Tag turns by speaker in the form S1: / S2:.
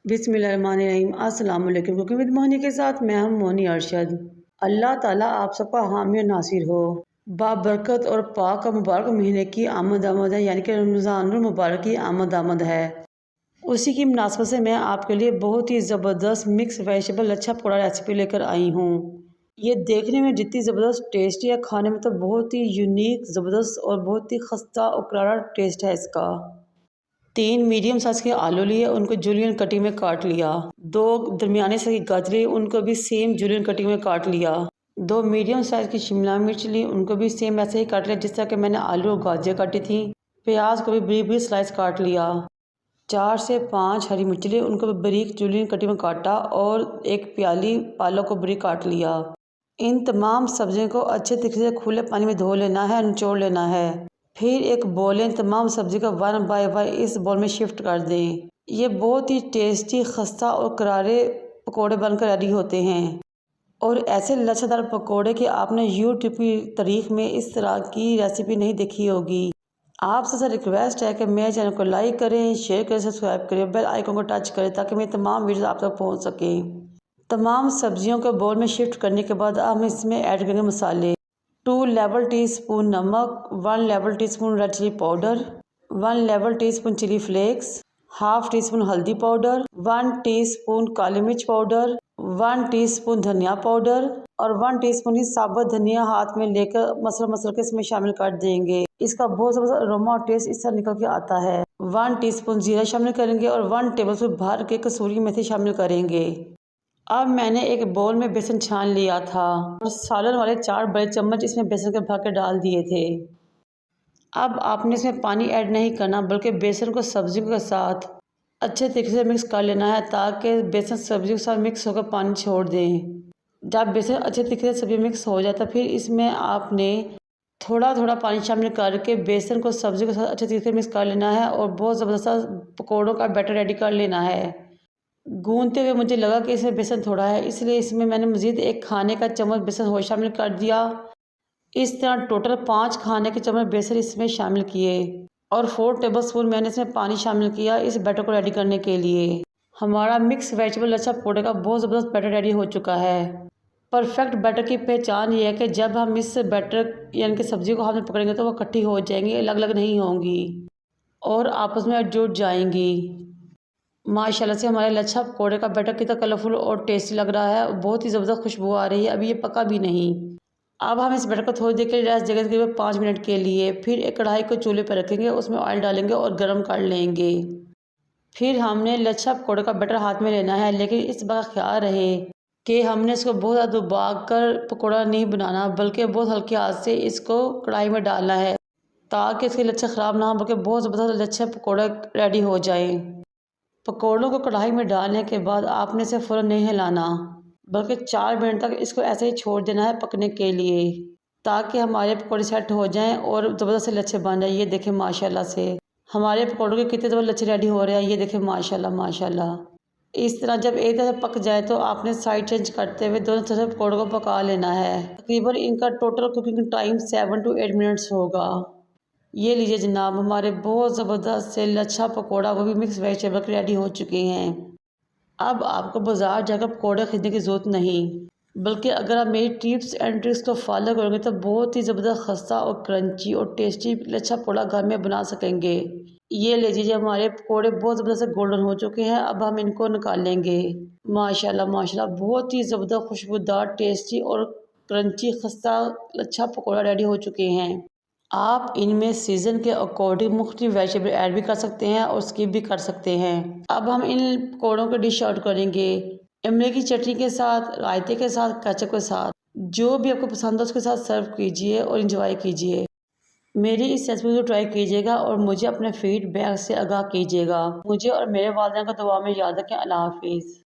S1: बिस्मिल्लाहिर्रहमानिर्रहीम। अस्सलाम वालेकुम। कुकिंग विद मोहनी के साथ मैं हूं मोहनी अरशद। अल्लाह ताला आप सबका हामी और नासिर हो। बाबरकत और पाक और मुबारक महीने की आमद आमद है, यानी कि रमज़ानुल मुबारक की आमद आमद है। उसी की मुनासबत से मैं आपके लिए बहुत ही ज़बरदस्त मिक्स वेजिटेबल लच्छा पकौड़ा रेसिपी लेकर आई हूँ। ये देखने में जितनी ज़बरदस्त टेस्टी है, खाने में तो बहुत ही यूनिक, ज़बरदस्त और बहुत ही खस्ता और करारा टेस्ट है इसका। 3 मीडियम साइज़ के आलू लिए, उनको जूलियन कटिंग में काट लिया। 2 दरमियाने साइज़ की गाजर ली, उनको भी सेम जूलियन कटिंग में काट लिया। 2 मीडियम साइज़ की शिमला मिर्च ली, उनको भी सेम ऐसे ही काट लिया जिस तरह के मैंने आलू और गाजर काटी थी। प्याज को भी बरीक बरीक स्लाइस काट लिया। 4 से 5 हरी मिर्च ली, उनको भी बारीक जूलियन कटिंग में काटा और एक प्याली पालक को बारीक काट लिया। इन तमाम सब्जियों को अच्छे तरीके से खुले पानी में धो लेना है, निचोड़ लेना है। फिर एक बोल में तमाम सब्जी का 1 बाय 1 इस बोल में शिफ्ट कर दें। ये बहुत ही टेस्टी, खस्ता और करारे पकोड़े बनकर रेडी होते हैं। और ऐसे लच्छेदार पकोड़े कि आपने यूट्यूब की तारीख में इस तरह की रेसिपी नहीं देखी होगी। आपसे सर रिक्वेस्ट है कि मेरे चैनल को लाइक करें, शेयर करें, सब्सक्राइब करें, बेल आइकन को टच करें ताकि मेरी तमाम वीडियोस आप तक पहुंच सकें। तमाम सब्जियों को बोल में शिफ्ट करने के बाद हम इसमें ऐड करेंगे मसाले। 2 लेवल टीस्पून नमक, 1 level teaspoon red chili powder, 1 level teaspoon chili flakes, half teaspoon हल्दी पाउडर, 1 टीस्पून काली मिर्च पाउडर, 1 टीस्पून धनिया पाउडर और 1 टीस्पून ही साबुत धनिया हाथ में लेकर मसल के इसमें शामिल कर देंगे। इसका बहुत ज़बरदस्त अरोमा और टेस्ट इस तरह निकल के आता है। 1 टीस्पून जीरा शामिल करेंगे और 1 टेबलस्पून भर के कसूरी मेथी शामिल करेंगे। अब मैंने एक बोल में बेसन छान लिया था और सालन वाले 4 बड़े चम्मच इसमें बेसन के भर के डाल दिए थे। अब आपने इसमें पानी ऐड नहीं करना, बल्कि बेसन को सब्जियों के साथ अच्छे तरीके से मिक्स कर लेना है ताकि बेसन सब्जियों के साथ मिक्स होकर पानी छोड़ दें। जब बेसन अच्छे तरीके से सब्जी मिक्स हो जाए तो फिर इसमें आपने थोड़ा थोड़ा पानी शामिल करके बेसन को सब्जी के साथ अच्छे तरीके से मिक्स कर लेना है और बहुत ज़बरदस्त पकौड़ों का बैटर रेडी कर लेना है। गूंदते हुए मुझे लगा कि इसमें बेसन थोड़ा है, इसलिए इसमें मैंने मज़ीद 1 खाने का चम्मच बेसन और शामिल कर दिया। इस तरह टोटल 5 खाने के चम्मच बेसन इसमें शामिल किए और 4 टेबलस्पून मैंने इसमें पानी शामिल किया इस बैटर को रेडी करने के लिए। हमारा मिक्स वेजिटेबल लच्छा पकौड़े का बहुत ज़बरदस्त बैटर रेडी हो चुका है। परफेक्ट बैटर की पहचान ये है कि जब हम इस बैटर यानी कि सब्ज़ी को हाथ में पकड़ेंगे तो वो इकट्ठी हो जाएंगी, अलग अलग नहीं होंगी और आपस में जुड़ जाएंगी। माशाल्लाह से हमारे लच्छा पकौड़े का बैटर कितना कलरफुल और टेस्टी लग रहा है, बहुत ही ज़बरदस्त खुशबू आ रही है। अभी ये पका भी नहीं। अब हम इस बैटर को थोड़ी देर के लिए रेस्ट देंगे, तकरीबन 5 मिनट के लिए। फिर एक कढ़ाई को चूल्हे पर रखेंगे, उसमें ऑयल डालेंगे और गर्म कर लेंगे। फिर हमने लच्छा पकौड़े का बैटर हाथ में लेना है, लेकिन इस बात ख्याल रहे कि हमने इसको बहुत ज़्यादा डुबा कर पकौड़ा नहीं बनाना, बल्कि बहुत हल्के हाथ से इसको कढ़ाई में डालना है ताकि इसके लच्छे ख़राब ना हो, बल्कि बहुत ज़बरदस्त लच्छे पकौड़े रेडी हो जाएँ। पकौड़ों को कढ़ाई में डालने के बाद आपने इसे फ़ौरन नहीं हिलाना, बल्कि 4 मिनट तक इसको ऐसे ही छोड़ देना है पकने के लिए ताकि हमारे पकौड़े सेट हो जाएं और ज़बरदस्त से लच्छे बन जाए। ये देखें माशाल्लाह से हमारे पकौड़ों के कितने ज़बरदस्त लच्छे रेडी हो रहे हैं। ये देखें माशाल्लाह माशाल्लाह। इस तरह जब एक तरफ पक जाए तो आपने साइड चेंज करते हुए दोनों तरफ पकौड़ों को पका लेना है। तकरीबन इनका total cooking time 7 to 8 minutes होगा। ये लीजिए जनाब, हमारे बहुत ज़बरदस्त से लच्छा पकौड़ा वो भी मिक्स वेजिटेबल के रेडी हो चुके हैं। अब आपको बाज़ार जाकर पकौड़े ख़रीदने की ज़रूरत नहीं, बल्कि अगर आप मेरी टिप्स एंड ट्रिक्स को फॉलो करोगे तो बहुत ही ज़बरदस्त खस्ता और क्रंची और टेस्टी लच्छा पकौड़ा घर में बना सकेंगे। ये ले लीजिए, हमारे पकौड़े बहुत ज़बरदस्त गोल्डन हो चुके हैं। अब हम इनको निकालेंगे। माशाल्लाह माशाल्लाह, बहुत ही ज़बरदस्त खुशबूदार, टेस्टी और क्रंची खस्ता लच्छा पकौड़ा रेडी हो चुके हैं। आप इनमें सीज़न के अकॉर्डिंग मुख्तलिफ वेजिटेबल ऐड भी कर सकते हैं और स्किप भी कर सकते हैं। अब हम इन पकौड़ों को डिश आउट करेंगे इमली की चटनी के साथ, रायते के साथ, केचप के साथ। जो भी आपको पसंद है उसके साथ सर्व कीजिए और इंजॉय कीजिए। मेरी इस रेसिपी को ट्राई कीजिएगा और मुझे अपने फीडबैक से आगाह कीजिएगा। मुझे और मेरे वालिदैन को दुआ में याद रखें। अल्लाह हाफिज़।